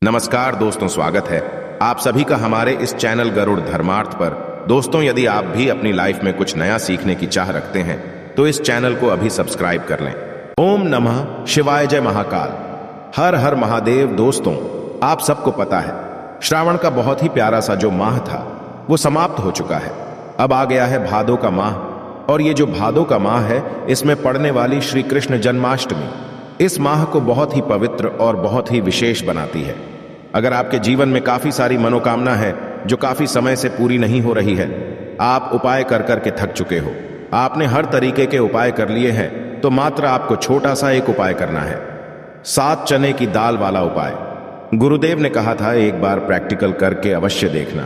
नमस्कार दोस्तों, स्वागत है आप सभी का हमारे इस चैनल गरुड़ धर्मार्थ पर। दोस्तों, यदि आप भी अपनी लाइफ में कुछ नया सीखने की चाह रखते हैं तो इस चैनल को अभी सब्सक्राइब कर लें। ओम नमः शिवाय, जय महाकाल, हर हर महादेव। दोस्तों, आप सबको पता है श्रावण का बहुत ही प्यारा सा जो माह था वो समाप्त हो चुका है। अब आ गया है भादों का माह, और ये जो भादों का माह है इसमें पड़ने वाली श्री कृष्ण जन्माष्टमी इस माह को बहुत ही पवित्र और बहुत ही विशेष बनाती है। अगर आपके जीवन में काफी सारी मनोकामना है जो काफी समय से पूरी नहीं हो रही है, आप उपाय कर कर के थक चुके हो, आपने हर तरीके के उपाय कर लिए हैं, तो मात्र आपको छोटा सा एक उपाय करना है, 7 चने की दाल वाला उपाय। गुरुदेव ने कहा था एक बार प्रैक्टिकल करके अवश्य देखना।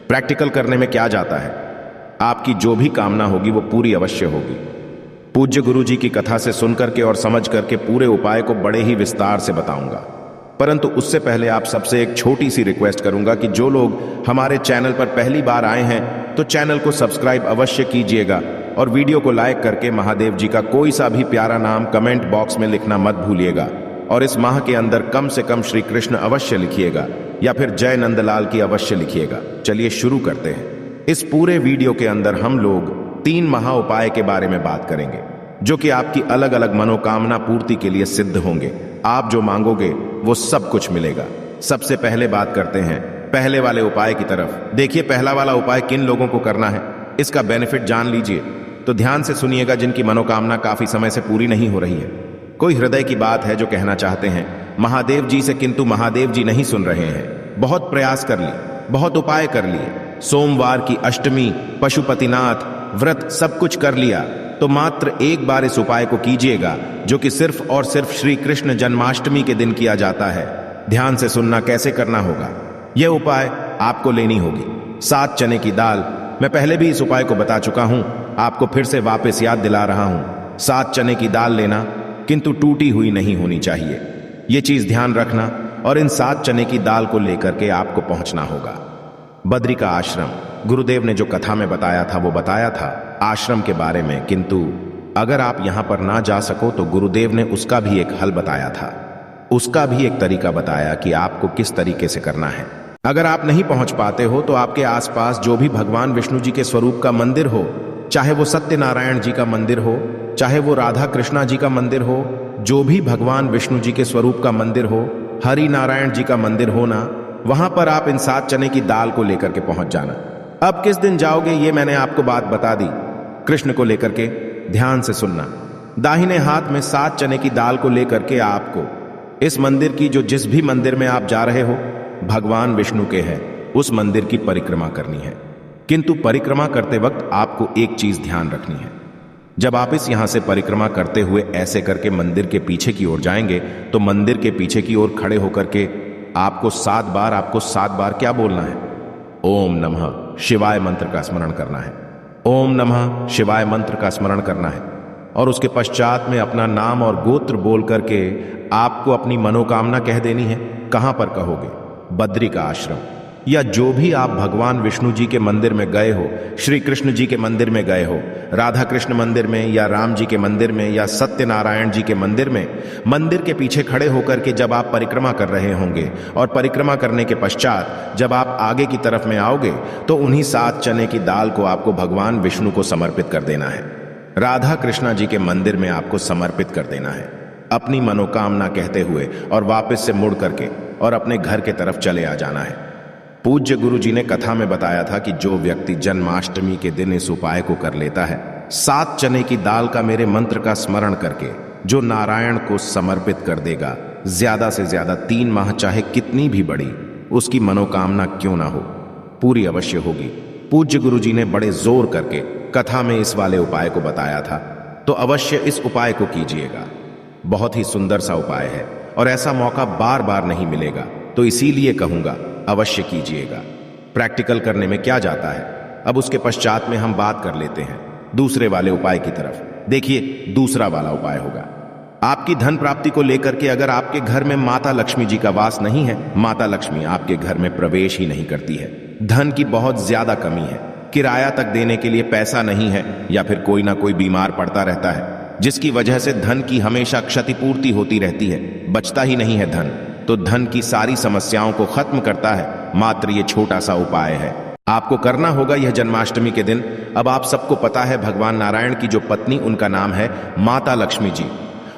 प्रैक्टिकल करने में क्या जाता है, आपकी जो भी कामना होगी वो पूरी अवश्य होगी। पूज्य गुरु जी की कथा से सुनकर के और समझ करके पूरे उपाय को बड़े ही विस्तार से बताऊंगा, परंतु उससे पहले आप सबसे एक छोटी सी रिक्वेस्ट करूंगा कि जो लोग हमारे चैनल पर पहली बार आए हैं तो चैनल को सब्सक्राइब अवश्य कीजिएगा और वीडियो को लाइक करके महादेव जी का कोई सा भी प्यारा नाम कमेंट बॉक्स में लिखना मत भूलिएगा। और इस माह के अंदर कम से कम श्री कृष्ण अवश्य लिखिएगा या फिर जय नंदलाल की अवश्य लिखिएगा। चलिए शुरू करते हैं। इस पूरे वीडियो के अंदर हम लोग 3 महा उपाय के बारे में बात करेंगे जो कि आपकी अलग अलग मनोकामना पूर्ति के लिए सिद्ध होंगे। आप जो मांगोगे वो सब कुछ मिलेगा। सबसे पहले बात करते हैं पहले वाले उपाय की तरफ। देखिए, पहला वाला उपाय किन लोगों को करना है इसका बेनिफिट जान लीजिए, तो ध्यान से सुनिएगा जिनकी मनोकामना काफी समय से पूरी नहीं हो रही है। कोई हृदय की बात है जो कहना चाहते हैं महादेव जी से, किंतु महादेव जी नहीं सुन रहे हैं। बहुत प्रयास कर लिए, बहुत उपाय कर लिए, सोमवार की अष्टमी, पशुपतिनाथ व्रत सब कुछ कर लिया, तो मात्र एक बार इस उपाय को कीजिएगा जो कि सिर्फ और सिर्फ श्री कृष्ण जन्माष्टमी के दिन किया जाता है। ध्यान से सुनना कैसे करना होगा। यह उपाय आपको लेनी होगी 7 चने की दाल। मैं पहले भी इस उपाय को बता चुका हूं, आपको फिर से वापस याद दिला रहा हूं। 7 चने की दाल लेना, किंतु टूटी हुई नहीं होनी चाहिए, यह चीज ध्यान रखना। और इन 7 चने की दाल को लेकर के आपको पहुंचना होगा बद्री का आश्रम। गुरुदेव ने जो कथा में बताया था वो बताया था आश्रम के बारे में, किंतु अगर आप यहां पर ना जा सको तो गुरुदेव ने उसका भी एक हल बताया था, उसका भी एक तरीका बताया कि आपको किस तरीके से करना है। अगर आप नहीं पहुंच पाते हो तो आपके आसपास जो भी भगवान विष्णु जी के स्वरूप का मंदिर हो, चाहे वो सत्यनारायण जी का मंदिर हो, चाहे वो राधा कृष्णा जी का मंदिर हो, जो भी भगवान विष्णु जी के स्वरूप का मंदिर हो, हरि नारायण जी का मंदिर हो ना, वहां पर आप इन 7 चने की दाल को लेकर के पहुंच जाना। अब किस दिन जाओगे ये मैंने आपको बात बता दी। कृष्ण को लेकर के ध्यान से सुनना। दाहिने हाथ में 7 चने की दाल को लेकर के आपको इस मंदिर की, जो जिस भी मंदिर में आप जा रहे हो भगवान विष्णु के है, उस मंदिर की परिक्रमा करनी है। किंतु परिक्रमा करते वक्त आपको एक चीज ध्यान रखनी है। जब आप इस यहां से परिक्रमा करते हुए ऐसे करके मंदिर के पीछे की ओर जाएंगे तो मंदिर के पीछे की ओर खड़े होकर के आपको 7 बार क्या बोलना है? ओम नमः शिवाय मंत्र का स्मरण करना है। ओम नमः शिवाय मंत्र का स्मरण करना है और उसके पश्चात में अपना नाम और गोत्र बोल करके आपको अपनी मनोकामना कह देनी है। कहां पर कहोगे? बद्री का आश्रम, या जो भी आप भगवान विष्णु जी के मंदिर में गए हो, श्री कृष्ण जी के मंदिर में गए हो, राधा कृष्ण मंदिर में या राम जी के मंदिर में या सत्यनारायण जी के मंदिर में, मंदिर के पीछे खड़े होकर के जब आप परिक्रमा कर रहे होंगे और परिक्रमा करने के पश्चात जब आप आगे की तरफ में आओगे तो उन्हीं 7 चने की दाल को आपको भगवान विष्णु को समर्पित कर देना है। राधा कृष्णा जी के मंदिर में आपको समर्पित कर देना है अपनी मनोकामना कहते हुए, और वापस से मुड़ करके और अपने घर के तरफ चले आ जाना है। पूज्य गुरु जी ने कथा में बताया था कि जो व्यक्ति जन्माष्टमी के दिन इस उपाय को कर लेता है, 7 चने की दाल का मेरे मंत्र का स्मरण करके जो नारायण को समर्पित कर देगा, ज्यादा से ज्यादा 3 माह चाहे कितनी भी बड़ी उसकी मनोकामना क्यों ना हो, पूरी अवश्य होगी। पूज्य गुरु जी ने बड़े जोर करके कथा में इस वाले उपाय को बताया था, तो अवश्य इस उपाय को कीजिएगा। बहुत ही सुंदर सा उपाय है और ऐसा मौका बार बार नहीं मिलेगा, तो इसीलिए कहूंगा अवश्य कीजिएगा। प्रैक्टिकल करने में क्या जाता है। अब उसके पश्चात में हम बात कर लेते हैं दूसरे वाले उपाय की तरफ। देखिए, दूसरा वाला उपाय होगा आपकी धन प्राप्ति को लेकर के। अगर आपके घर में माता लक्ष्मी जी का वास नहीं है, माता लक्ष्मी आपके घर में प्रवेश ही नहीं करती है, धन की बहुत ज्यादा कमी है, किराया तक देने के लिए पैसा नहीं है, या फिर कोई ना कोई बीमार पड़ता रहता है जिसकी वजह से धन की हमेशा क्षतिपूर्ति होती रहती है, बचता ही नहीं है धन, तो धन की सारी समस्याओं को खत्म करता है। मात्र ये छोटा सा उपाय है, आपको करना होगा यह जन्माष्टमी के दिन। अब आप सबको पता है भगवान नारायण की जो पत्नी, उनका नाम है माता लक्ष्मी जी,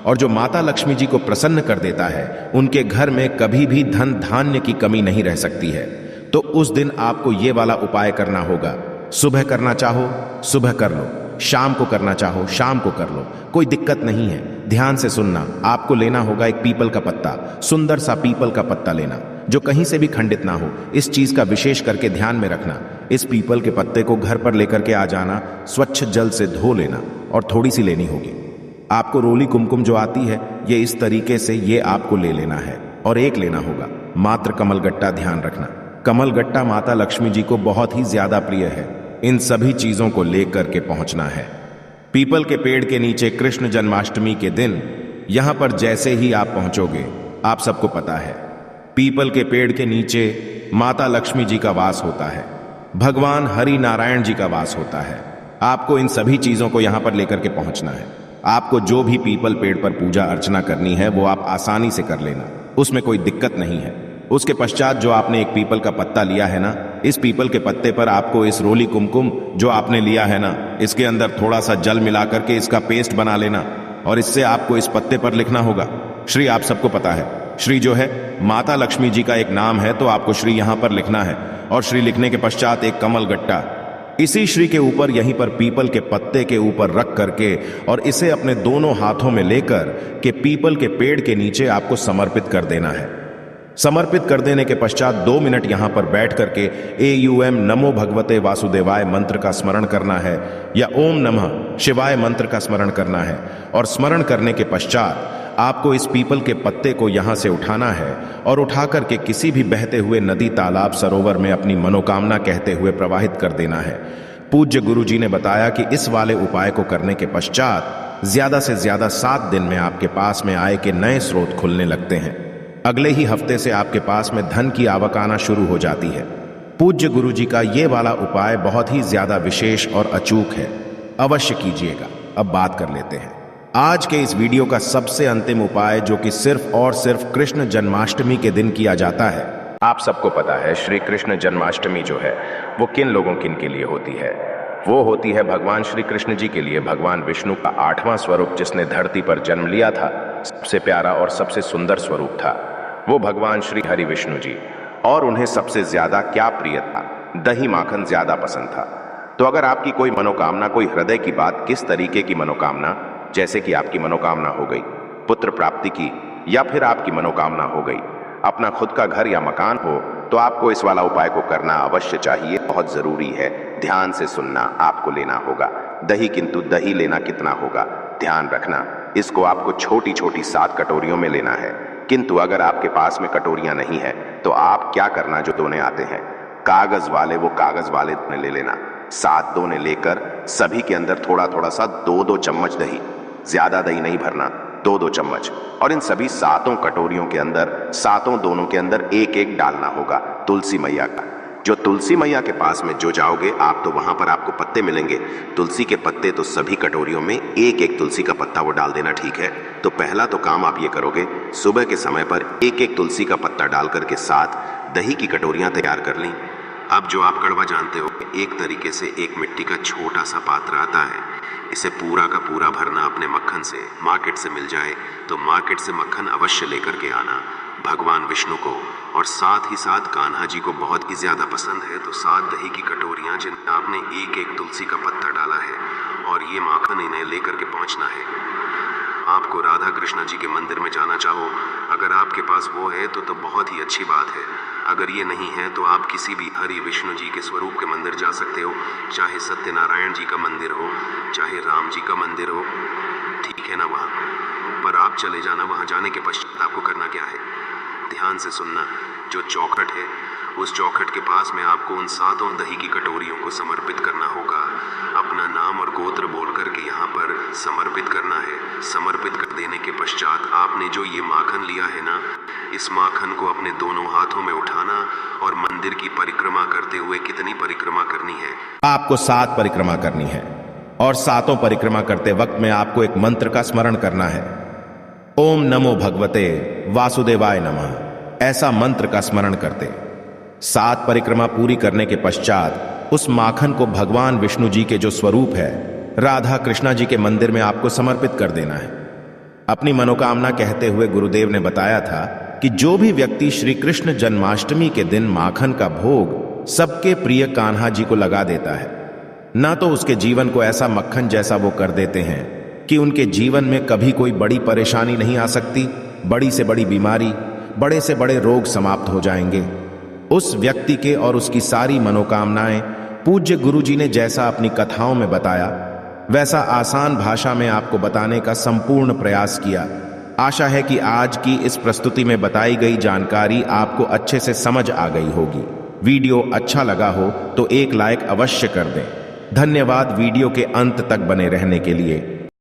और जो माता लक्ष्मी जी को प्रसन्न कर देता है उनके घर में कभी भी धन धान्य की कमी नहीं रह सकती है। तो उस दिन आपको ये वाला उपाय करना होगा। सुबह करना चाहो सुबह कर लो, शाम को करना चाहो शाम को कर लो, कोई दिक्कत नहीं है। ध्यान से सुनना, आपको लेना होगा एक पीपल का पत्ता, सुंदर सा पीपल का पत्ता लेना जो कहीं से भी खंडित ना हो। इस चीज का विशेष करके ध्यान में रखना। इस पीपल के पत्ते को घर पर लेकर के आ जाना, स्वच्छ जल से धो लेना और थोड़ी सी लेनी होगी। आपको रोली कुमकुम जो आती है, ये इस तरीके से ये आपको ले लेना है और एक लेना होगा मात्र कमलगट्टा। ध्यान रखना, कमलगट्टा माता लक्ष्मी जी को बहुत ही ज्यादा प्रिय है। इन सभी चीजों को लेकर के पहुंचना है पीपल के पेड़ के नीचे कृष्ण जन्माष्टमी के दिन। यहां पर जैसे ही आप पहुंचोगे, आप सबको पता है पीपल के पेड़ के नीचे माता लक्ष्मी जी का वास होता है, भगवान हरि नारायण जी का वास होता है। आपको इन सभी चीजों को यहां पर लेकर के पहुंचना है। आपको जो भी पीपल पेड़ पर पूजा अर्चना करनी है वो आप आसानी से कर लेना, उसमें कोई दिक्कत नहीं है। उसके पश्चात जो आपने एक पीपल का पत्ता लिया है ना, इस पीपल के पत्ते पर आपको इस रोली कुमकुम जो आपने लिया है ना, इसके अंदर थोड़ा सा जल मिला करके इसका पेस्ट बना लेना और इससे आपको इस पत्ते पर लिखना होगा श्री। आप सबको पता है श्री जो है माता लक्ष्मी जी का एक नाम है, तो आपको श्री यहां पर लिखना है। और श्री लिखने के पश्चात एक कमल गट्टा इसी श्री के ऊपर यहीं पर पीपल के पत्ते के ऊपर रख करके और इसे अपने दोनों हाथों में लेकर के पीपल के पेड़ के नीचे आपको समर्पित कर देना है। समर्पित कर देने के पश्चात 2 मिनट यहां पर बैठ करके AUM नमो भगवते वासुदेवाय मंत्र का स्मरण करना है या ओम नमः शिवाय मंत्र का स्मरण करना है। और स्मरण करने के पश्चात आपको इस पीपल के पत्ते को यहां से उठाना है और उठा करके किसी भी बहते हुए नदी, तालाब, सरोवर में अपनी मनोकामना कहते हुए प्रवाहित कर देना है। पूज्य गुरु जी ने बताया कि इस वाले उपाय को करने के पश्चात ज्यादा से ज्यादा 7 दिन में आपके पास में आय के नए स्रोत खुलने लगते हैं। अगले ही हफ्ते से आपके पास में धन की आवक आना शुरू हो जाती है। पूज्य गुरु जी का ये वाला उपाय बहुत ही ज्यादा विशेष और अचूक है, अवश्य कीजिएगा। अब बात कर लेते हैं आज के इस वीडियो का सबसे अंतिम उपाय, जो कि सिर्फ और सिर्फ कृष्ण जन्माष्टमी के दिन किया जाता है। आप सबको पता है श्री कृष्ण जन्माष्टमी जो है वो किन लोगों किन के लिए होती है। वो होती है भगवान श्री कृष्ण जी के लिए, भगवान विष्णु का 8वां स्वरूप जिसने धरती पर जन्म लिया था। सबसे प्यारा और सबसे सुंदर स्वरूप था वो भगवान श्री हरि विष्णु जी। और उन्हें सबसे ज्यादा क्या प्रिय था? दही माखन ज्यादा पसंद था। तो अगर आपकी कोई मनोकामना, कोई हृदय की बात, किस तरीके की मनोकामना, जैसे कि आपकी मनोकामना हो गई पुत्र प्राप्ति की, या फिर आपकी मनोकामना हो गई अपना खुद का घर या मकान हो, तो आपको इस वाला उपाय को करना अवश्य चाहिए, बहुत जरूरी है। ध्यान से सुनना, आपको लेना होगा दही, किंतु दही लेना कितना होगा ध्यान रखना। इसको आपको छोटी छोटी 7 कटोरियों में लेना है। किंतु अगर आपके पास में कटोरियां नहीं है तो आप क्या करना, जो दोने आते हैं कागज वाले, वो कागज वाले दोने ले लेना। 7 दोने लेकर सभी के अंदर थोड़ा थोड़ा सा 2-2 चम्मच दही, ज्यादा दही नहीं भरना, 2-2 चम्मच। और इन सभी 7 कटोरियों के अंदर, 7 दोनों के अंदर एक एक डालना होगा तुलसी मैया का। जो तुलसी मैया के पास में जो जाओगे आप, तो वहां पर आपको पत्ते मिलेंगे, तुलसी के पत्ते। तो सभी कटोरियों में एक एक तुलसी का पत्ता वो डाल देना, ठीक है। तो पहला तो काम आप ये करोगे, सुबह के समय पर एक एक तुलसी का पत्ता डाल करके 7 दही की कटोरियां तैयार कर ली। अब जो आप कड़वा जानते हो, एक तरीके से एक मिट्टी का छोटा सा पात्र आता है, इसे पूरा का पूरा भरना अपने मक्खन से। मार्केट से मिल जाए तो मार्केट से मक्खन अवश्य लेकर के आना भगवान विष्णु को, और साथ ही साथ कान्हा जी को बहुत ही ज्यादा पसंद है। तो 7 दही की कटोरियां जिनमें आपने एक एक तुलसी का पत्ता डाला है, और ये माखन इन्हें लेकर के पहुंचना है। आपको राधा कृष्णा जी के मंदिर में जाना चाहो, अगर आपके पास वो है तो बहुत ही अच्छी बात है। अगर ये नहीं है तो आप किसी भी हरि विष्णु जी के स्वरूप के मंदिर जा सकते हो, चाहे सत्यनारायण जी का मंदिर हो, चाहे राम जी का मंदिर हो, ठीक है ना। वहाँ पर आप चले जाना। वहाँ जाने के पश्चात आपको करना क्या है, ध्यान से सुनना। जो चौखट है, उस चौखट के पास में आपको उन 7 दही की कटोरियों को समर्पित करना होगा। अपना नाम और गोत्र बोल करके यहाँ पर समर्पित करना है। समर्पित कर देने के पश्चात आपने जो ये माखन लिया है ना, इस माखन को अपने दोनों हाथों में उठाना और मंदिर की परिक्रमा करते हुए, कितनी परिक्रमा करनी है आपको? 7 परिक्रमा करनी है। और 7 परिक्रमा करते वक्त में आपको एक मंत्र का स्मरण करना है। ओम नमो भगवते वासुदेवाय नमः। ऐसा मंत्र का स्मरण करते। 7 परिक्रमा पूरी करने के पश्चात उस माखन को भगवान विष्णु जी के जो स्वरूप है राधा कृष्णा जी के मंदिर में आपको समर्पित कर देना है। अपनी मनोकामना कहते हुए गुरुदेव ने बताया था कि जो भी व्यक्ति श्री कृष्ण जन्माष्टमी के दिन माखन का भोग सबके प्रिय कान्हा जी को लगा देता है, ना तो उसके जीवन को ऐसा मक्खन जैसा वो कर देते हैं कि उनके जीवन में कभी कोई बड़ी परेशानी नहीं आ सकती, बड़ी से बड़ी बीमारी, बड़े से बड़े रोग समाप्त हो जाएंगे। उस व्यक्ति के और उसकी सारी मनोकामनाएं पूज्य गुरु जी ने जैसा अपनी कथाओं में बताया वैसा आसान भाषा में आपको बताने का संपूर्ण प्रयास किया। आशा है कि आज की इस प्रस्तुति में बताई गई जानकारी आपको अच्छे से समझ आ गई होगी। वीडियो अच्छा लगा हो तो एक लाइक अवश्य कर दें। धन्यवाद वीडियो के अंत तक बने रहने के लिए।